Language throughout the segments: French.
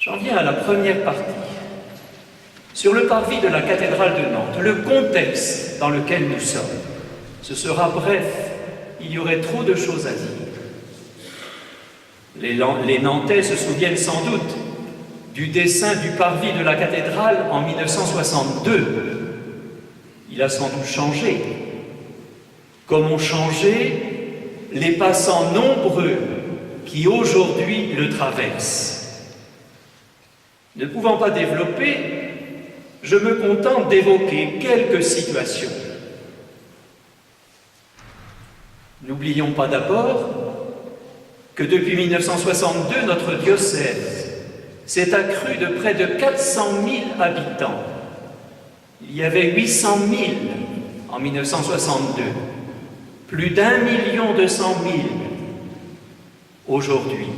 J'en viens à la première partie. Sur le parvis de la cathédrale de Nantes, le contexte dans lequel nous sommes. Ce sera bref, il y aurait trop de choses à dire. Les Nantais se souviennent sans doute du dessin du parvis de la cathédrale en 1962. Il a sans doute changé. Comme ont changé les passants nombreux qui aujourd'hui le traversent. Ne pouvant pas développer, je me contente d'évoquer quelques situations. N'oublions pas d'abord que depuis 1962, notre diocèse s'est accru de près de 400 000 habitants. Il y avait 800 000 en 1962, plus d'1 200 000 aujourd'hui.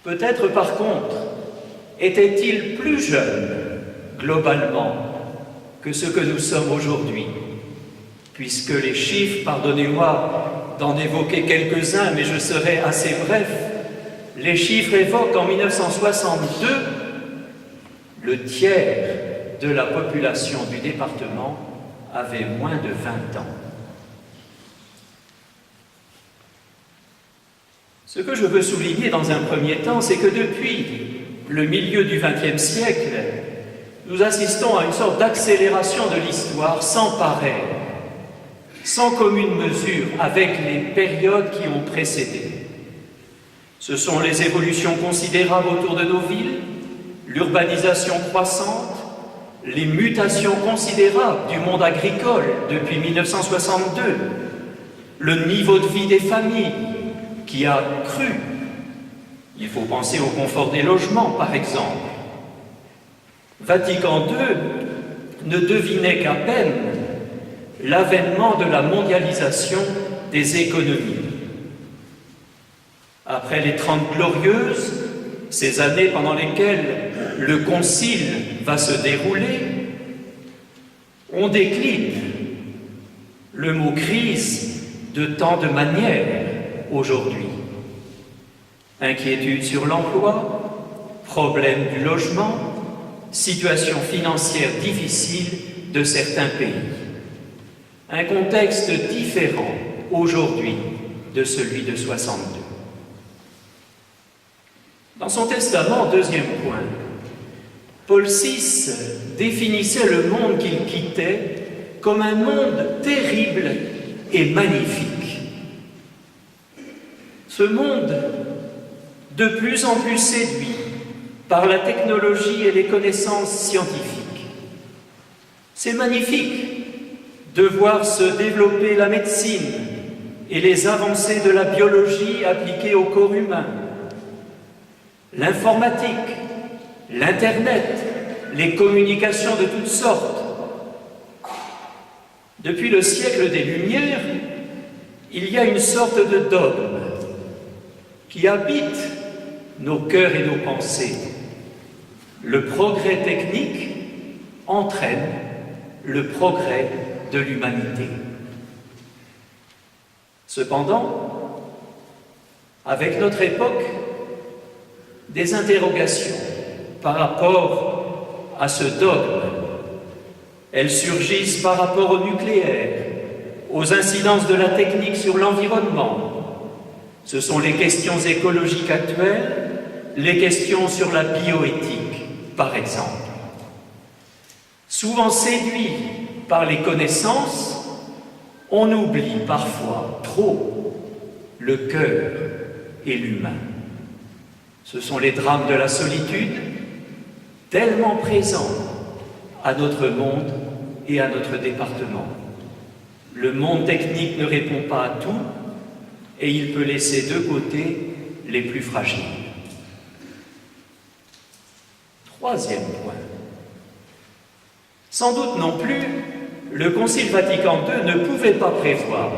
Peut-être par contre, était-il plus jeune globalement que ce que nous sommes aujourd'hui, puisque les chiffres, pardonnez-moi d'en évoquer quelques-uns, mais je serai assez bref, les chiffres évoquent en 1962 le tiers de la population du département avait moins de 20 ans. Ce que je veux souligner dans un premier temps, c'est que depuis le milieu du XXe siècle, nous assistons à une sorte d'accélération de l'histoire sans pareil, sans commune mesure avec les périodes qui ont précédé. Ce sont les évolutions considérables autour de nos villes, l'urbanisation croissante, les mutations considérables du monde agricole depuis 1962, le niveau de vie des familles qui a cru. Il faut penser au confort des logements, par exemple. Vatican II ne devinait qu'à peine l'avènement de la mondialisation des économies. Après les 30 glorieuses, ces années pendant lesquelles le concile va se dérouler, on décline le mot crise de tant de manières aujourd'hui. Inquiétude sur l'emploi, problème du logement, situation financière difficile de certains pays. Un contexte différent aujourd'hui de celui de 62. Dans son testament, deuxième point, Paul VI définissait le monde qu'il quittait comme un monde terrible et magnifique. Ce monde, de plus en plus séduit par la technologie et les connaissances scientifiques. C'est magnifique de voir se développer la médecine et les avancées de la biologie appliquées au corps humain, l'informatique, l'Internet, les communications de toutes sortes. Depuis le siècle des Lumières, il y a une sorte de dogme qui habite nos cœurs et nos pensées. Le progrès technique entraîne le progrès de l'humanité. Cependant, avec notre époque, des interrogations par rapport à ce dogme. Elles surgissent par rapport au nucléaire, aux incidences de la technique sur l'environnement. Ce sont les questions écologiques actuelles, les questions sur la bioéthique, par exemple. Souvent séduits par les connaissances, on oublie parfois trop le cœur et l'humain. Ce sont les drames de la solitude, tellement présents à notre monde et à notre département. Le monde technique ne répond pas à tout et il peut laisser de côté les plus fragiles. Troisième point. Sans doute non plus, le Concile Vatican II ne pouvait pas prévoir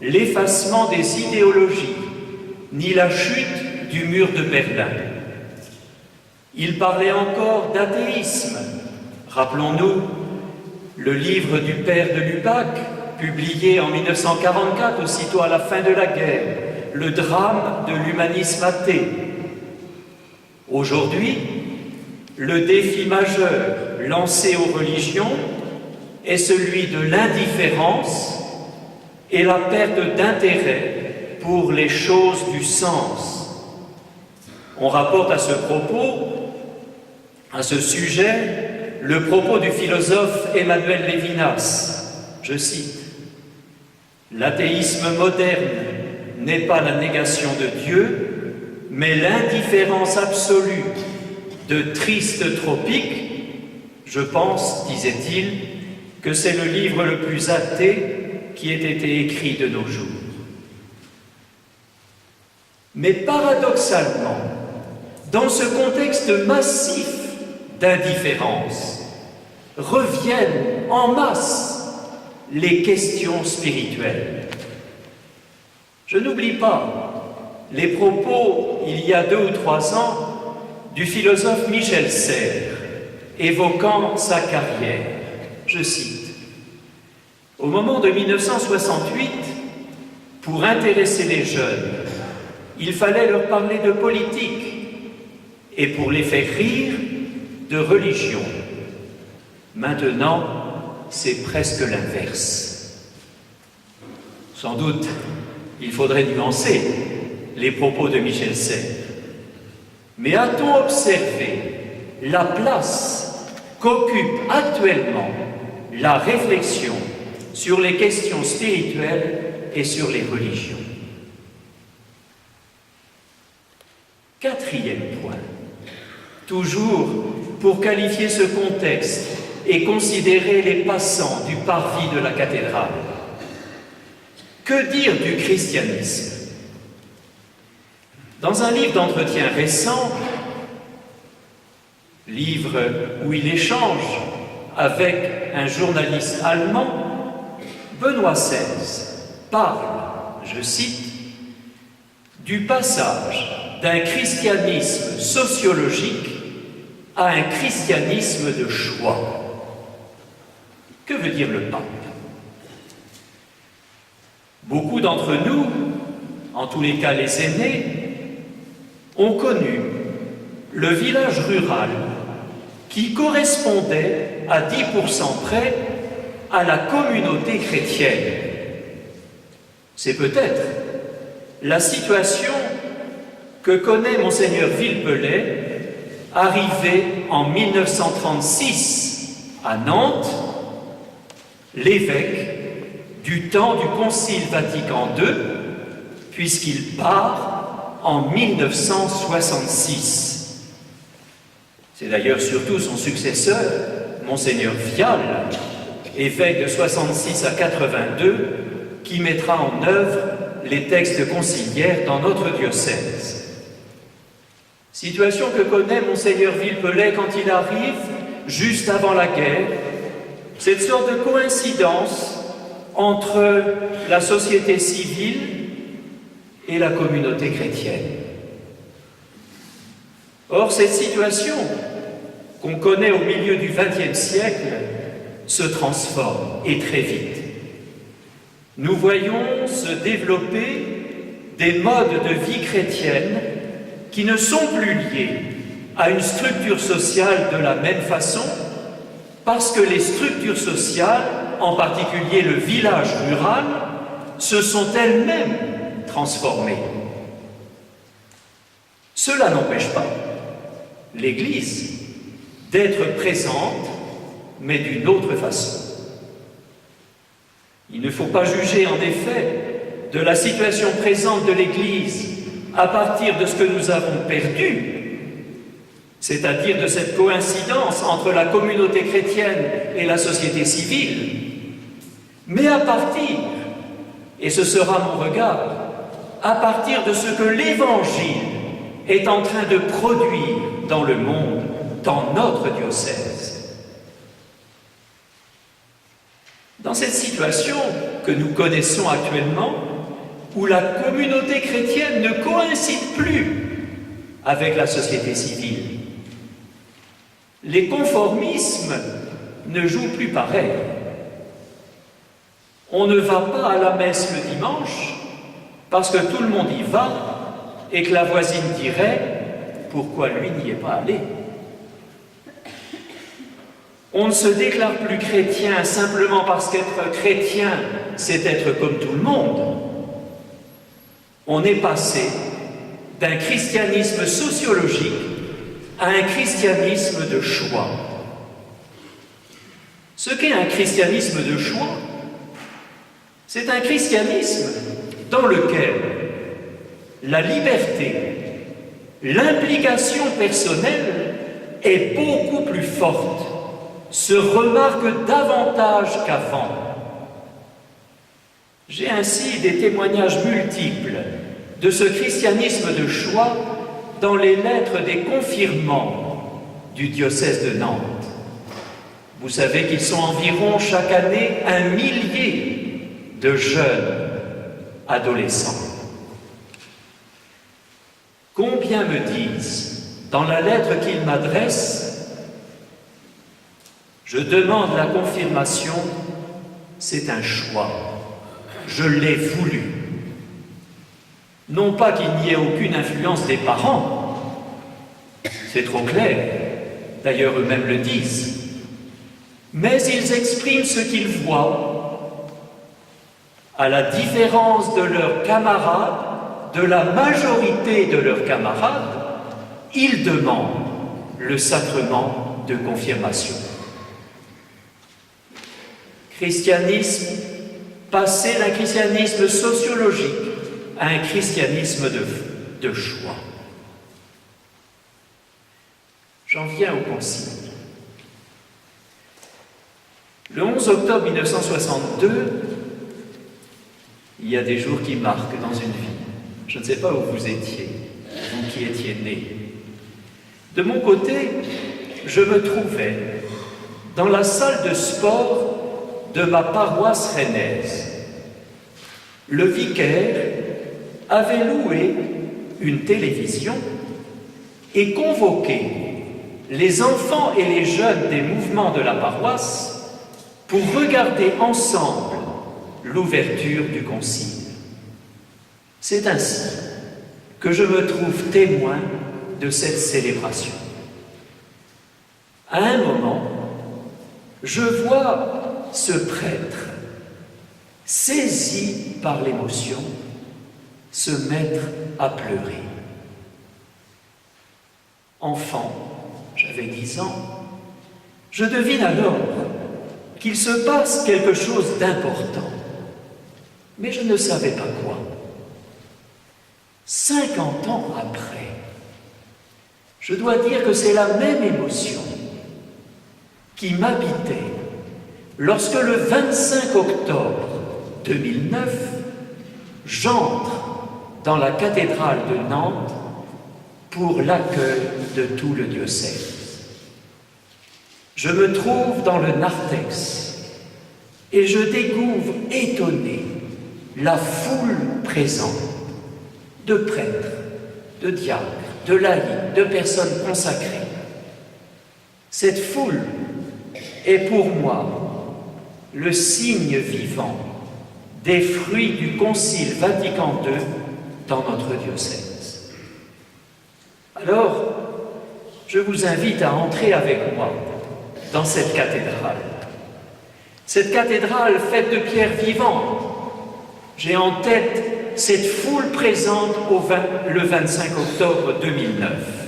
l'effacement des idéologies ni la chute du mur de Berlin. Il parlait encore d'athéisme. Rappelons-nous le livre du père de Lubac, publié en 1944, aussitôt à la fin de la guerre, le drame de l'humanisme athée. Aujourd'hui, le défi majeur lancé aux religions est celui de l'indifférence et la perte d'intérêt pour les choses du sens. On rapporte à ce propos, à ce sujet, le propos du philosophe Emmanuel Lévinas. Je cite: « L'athéisme moderne n'est pas la négation de Dieu, mais l'indifférence absolue de tristes tropiques. Je pense, disait-il, que c'est le livre le plus athée qui ait été écrit de nos jours. » Mais paradoxalement, dans ce contexte massif d'indifférence, reviennent en masse les questions spirituelles. Je n'oublie pas les propos, il y a 2 ou 3 ans, du philosophe Michel Serres, évoquant sa carrière. Je cite: « Au moment de 1968, pour intéresser les jeunes, il fallait leur parler de politique et pour les faire rire, de religion. Maintenant, c'est presque l'inverse. » Sans doute, il faudrait nuancer les propos de Michel Serres. Mais a-t-on observé la place qu'occupe actuellement la réflexion sur les questions spirituelles et sur les religions? 4e point, toujours pour qualifier ce contexte et considérer les passants du parvis de la cathédrale. Que dire du christianisme? Dans un livre d'entretien récent, livre où il échange avec un journaliste allemand, Benoît XVI parle, je cite, du passage d'un christianisme sociologique à un christianisme de choix. Que veut dire le pape? Beaucoup d'entre nous, en tous les cas les aînés, ont connu le village rural qui correspondait à 10% près à la communauté chrétienne. C'est peut-être la situation que connaît Monseigneur Villepelay, arrivé en 1936 à Nantes, l'évêque du temps du Concile Vatican II, puisqu'il part en 1966. C'est d'ailleurs surtout son successeur, Monseigneur Vial, évêque de 66 à 82, qui mettra en œuvre les textes conciliaires dans notre diocèse. Situation que connaît Monseigneur Villepelay quand il arrive, juste avant la guerre, cette sorte de coïncidence entre la société civile et la communauté chrétienne. Or, cette situation qu'on connaît au milieu du XXe siècle se transforme, et très vite. Nous voyons se développer des modes de vie chrétienne qui ne sont plus liés à une structure sociale de la même façon, parce que les structures sociales, en particulier le village rural, se sont elles-mêmes transformées. Cela n'empêche pas l'Église d'être présente, mais d'une autre façon. Il ne faut pas juger en effet de la situation présente de l'Église à partir de ce que nous avons perdu, c'est-à-dire de cette coïncidence entre la communauté chrétienne et la société civile, mais à partir, et ce sera mon regard, à partir de ce que l'Évangile est en train de produire dans le monde, dans notre diocèse. Dans cette situation que nous connaissons actuellement, où la communauté chrétienne ne coïncide plus avec la société civile, les conformismes ne jouent plus pareil. On ne va pas à la messe le dimanche parce que tout le monde y va et que la voisine dirait « pourquoi lui n'y est pas allé. On ne se déclare plus chrétien simplement parce qu'être chrétien, c'est être comme tout le monde. On est passé d'un christianisme sociologique à un christianisme de choix. Ce qu'est un christianisme de choix, c'est un christianisme dans lequel la liberté, l'implication personnelle est beaucoup plus forte, se remarque davantage qu'avant. J'ai ainsi des témoignages multiples de ce christianisme de choix dans les lettres des confirmants du diocèse de Nantes. Vous savez qu'ils sont environ chaque année 1 millier de jeunes adolescents. Combien me disent, dans la lettre qu'ils m'adressent, je demande la confirmation, c'est un choix, je l'ai voulu. Non pas qu'il n'y ait aucune influence des parents, c'est trop clair, d'ailleurs eux-mêmes le disent, mais ils expriment ce qu'ils voient, à la différence de leurs camarades, de la majorité de leurs camarades, ils demandent le sacrement de confirmation. Christianisme, passer d'un christianisme sociologique à un christianisme de choix. J'en viens au concile. Le 11 octobre 1962, il y a des jours qui marquent dans une vie. Je ne sais pas où vous étiez, vous qui étiez nés. De mon côté, je me trouvais dans la salle de sport de ma paroisse rennaise. Le vicaire avait loué une télévision et convoqué les enfants et les jeunes des mouvements de la paroisse pour regarder ensemble l'ouverture du concile. C'est ainsi que je me trouve témoin de cette célébration. À un moment, je vois ce prêtre, saisi par l'émotion, se mettre à pleurer. Enfant, j'avais 10 ans, je devine alors qu'il se passe quelque chose d'important, mais je ne savais pas quoi. 50 ans après, je dois dire que c'est la même émotion qui m'habitait lorsque le 25 octobre 2009, j'entre dans la cathédrale de Nantes pour l'accueil de tout le diocèse. Je me trouve dans le narthex et je découvre étonné la foule présente de prêtres, de diacres, de laïcs, de personnes consacrées. Cette foule est pour moi le signe vivant des fruits du Concile Vatican II dans notre diocèse. Alors, je vous invite à entrer avec moi dans cette cathédrale. Cette cathédrale faite de pierres vivantes. J'ai en tête cette foule présente le 25 octobre 2009.